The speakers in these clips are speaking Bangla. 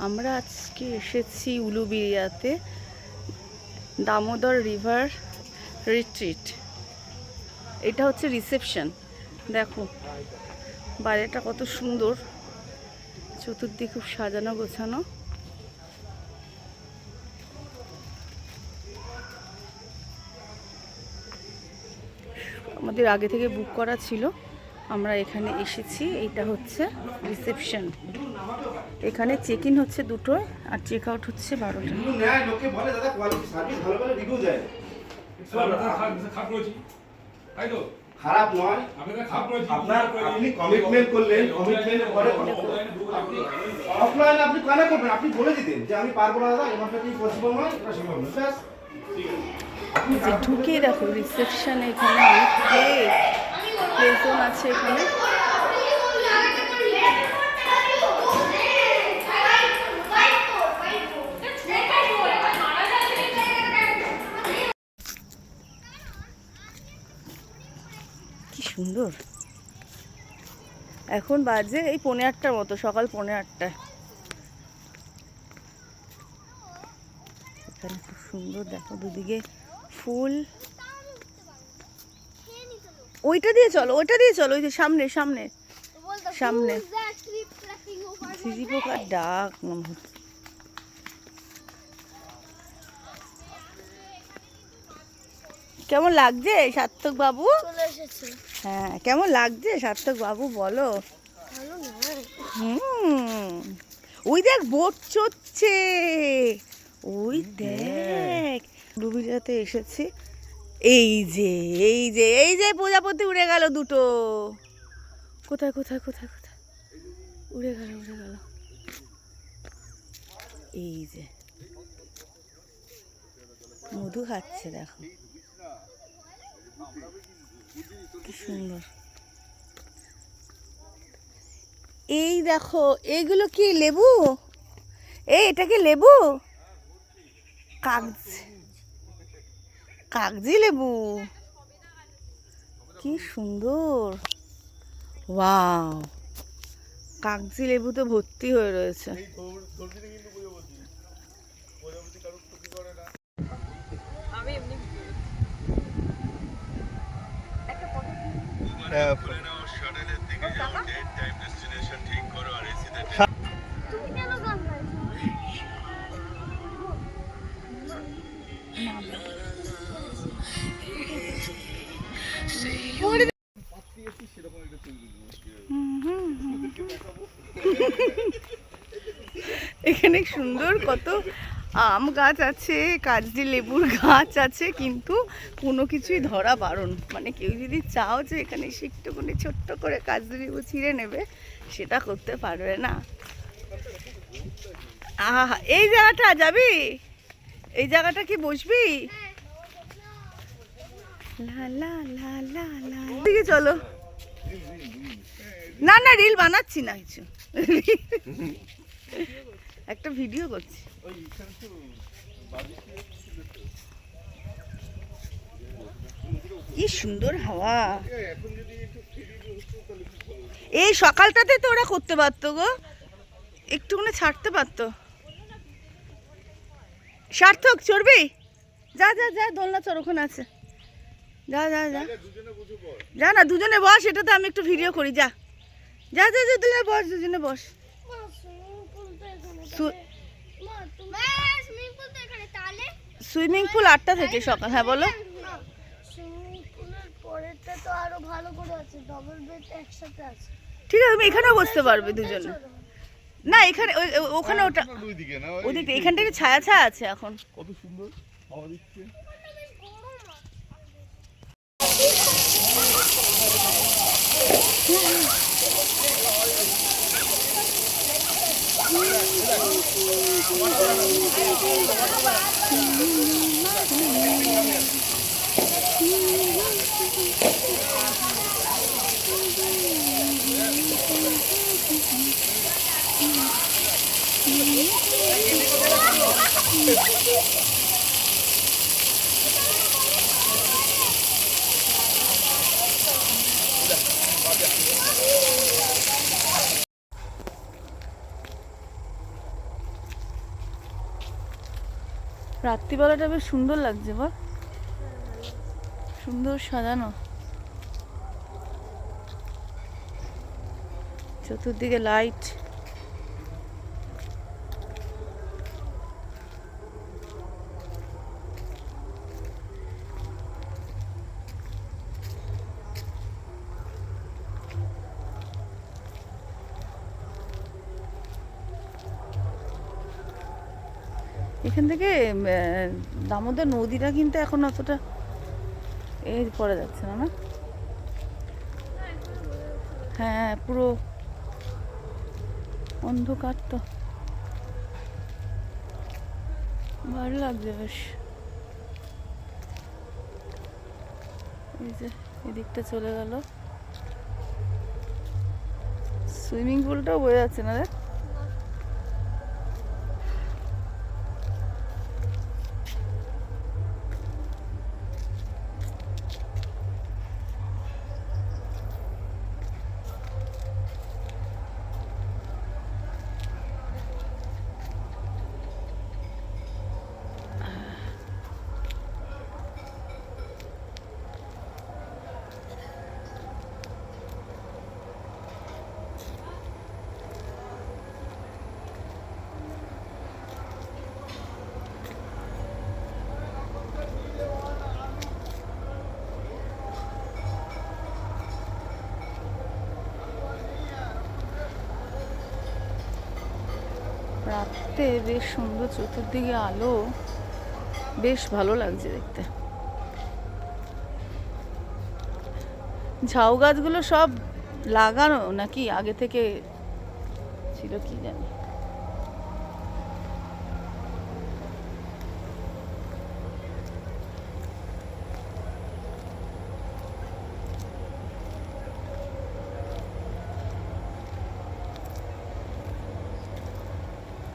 আমরা আজকে এসেছি উলুবেড়িয়াতে দামোদর রিভার রিট্রিট। এটা হচ্ছে রিসেপশন। দেখো বাইরেটা কত সুন্দর, চতুর্দিকে খুব সাজানো গোছানো। আমাদের আগে থেকে বুক করা ছিল, আমরা এখানে এসেছি। এইটা হচ্ছে রিসেপশন। এখানে চেক ইন হচ্ছে 2টোয় আর চেক আউট হচ্ছে 12টা। খারাপ নয়, আপনার আপনি কমিটমেন্ট করলেন, কমিটমেন্টের পরে অফলাইন আপনি কেন করবেন? আপনি বলে দিতেন যে আমি পারবো না দাদা, আমার কাছে পসিবল নয়, এটা সম্ভব নয়, ব্যাস। যে ঢুকে দেখো রিসেপশন, এখানে অনেক প্লেজন আছে এখানে। কি সুন্দর। এখন বাজে এই 8:30 মতো, সকাল 8:30। এখানে খুব সুন্দর, দেখো দুদিকে ফুল। ওইটা দিয়ে চলো, ওইটা দিয়ে চলো, ওই যে সামনে সামনে সামনে ঝিঝি পোকার ডাক মনে হচ্ছে। কেমন লাগছে সার্থক বাবু? হ্যাঁ, কেমন লাগছে সার্থক বাবু বলো? ওই দেখ বোট চড়ছে, ওই দেখ। উলুবেড়িয়াতে এসেছি। এই যে এই যে এই যে প্রজাপতি উড়ে গেল দুটো। কোথায় কোথায় কোথায় কোথায় উড়ে গেল, উড়ে গেল। এই যে মধু খাচ্ছে, দেখো কি সুন্দর। এই দেখো এইগুলো কি লেবু? এটা কি লেবু? কাগজি লেবু, কি সুন্দর। ওয়াও, কাগজি লেবু তো ভর্তি হয়ে রয়েছে। এখানে সুন্দর কত আম গাছ আছে, কাগজি লেবুর গাছ আছে, কিন্তু কোনো কিছুই ধরা বারণ। মানে কেউ যদি চাও যে এখানে এসে একটুখানি ছোট্ট করে কাগজি লেবু ছিঁড়ে নেবে, সেটা করতে পারবে না। আহা, এই জায়গাটা যাবি? এই জায়গাটা কি বসবি? লা লা লা লা লা, দিকে চলো। না না, রিল বানাচ্ছি না কিছু, একটা ভিডিও করছি। কি সুন্দর হাওয়া। এই সকালটাতে তো ওরা করতে পারতো গো, একটুখানি ছাড়তে পারতো। সার্থক চড়বি? যা যা যা, দোলনা চড়, ওখানে আছে। যা যা যা যা না, দুজনে বস, এটাতে আমি একটু ভিডিও করি। যা যা যা যা, দুজনে বস, দুজনে বস। সুইমিং পুল 8টা থেকে সকাল। হ্যাঁ বলো। ঠিক আছে, তুমি এখানেও বসতে পারবে দুজনে। না এখানে, ওখানে, ওটা ওদিকে, এখান থেকে ছায়া ছায়া আছে এখন। কত সুন্দর হাওয়া দিচ্ছে। রাত্রিবেলাটা বেশ সুন্দর লাগছে বল, সুন্দর সাজানো, চতুর্দিকে লাইট। এখান থেকে দামোদর নদীটা কিন্তু এখন অতটা পড়া যাচ্ছে না, না? হ্যাঁ, পুরো অন্ধকার তো, ভালো লাগছে বেশ। এই যে এদিকটা চলে গেল, সুইমিং পুলটাও বোঝা যাচ্ছে না রে। রাতে বেশ সুন্দর, চতুর্দিকে আলো, বেশ ভালো লাগছে দেখতে। ঝাউ গাছগুলো সব লাগানো নাকি আগে থেকে ছিল কি জানি।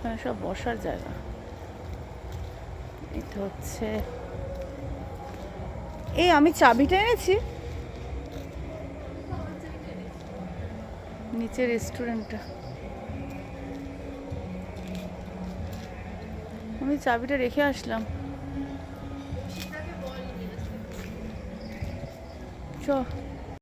এখানে সব বসার জায়গা। এটা হচ্ছে, এই আমি চাবিটা এনেছি, নিচে রেস্টুরেন্টটা, আমি চাবিটা রেখে আসলাম। চ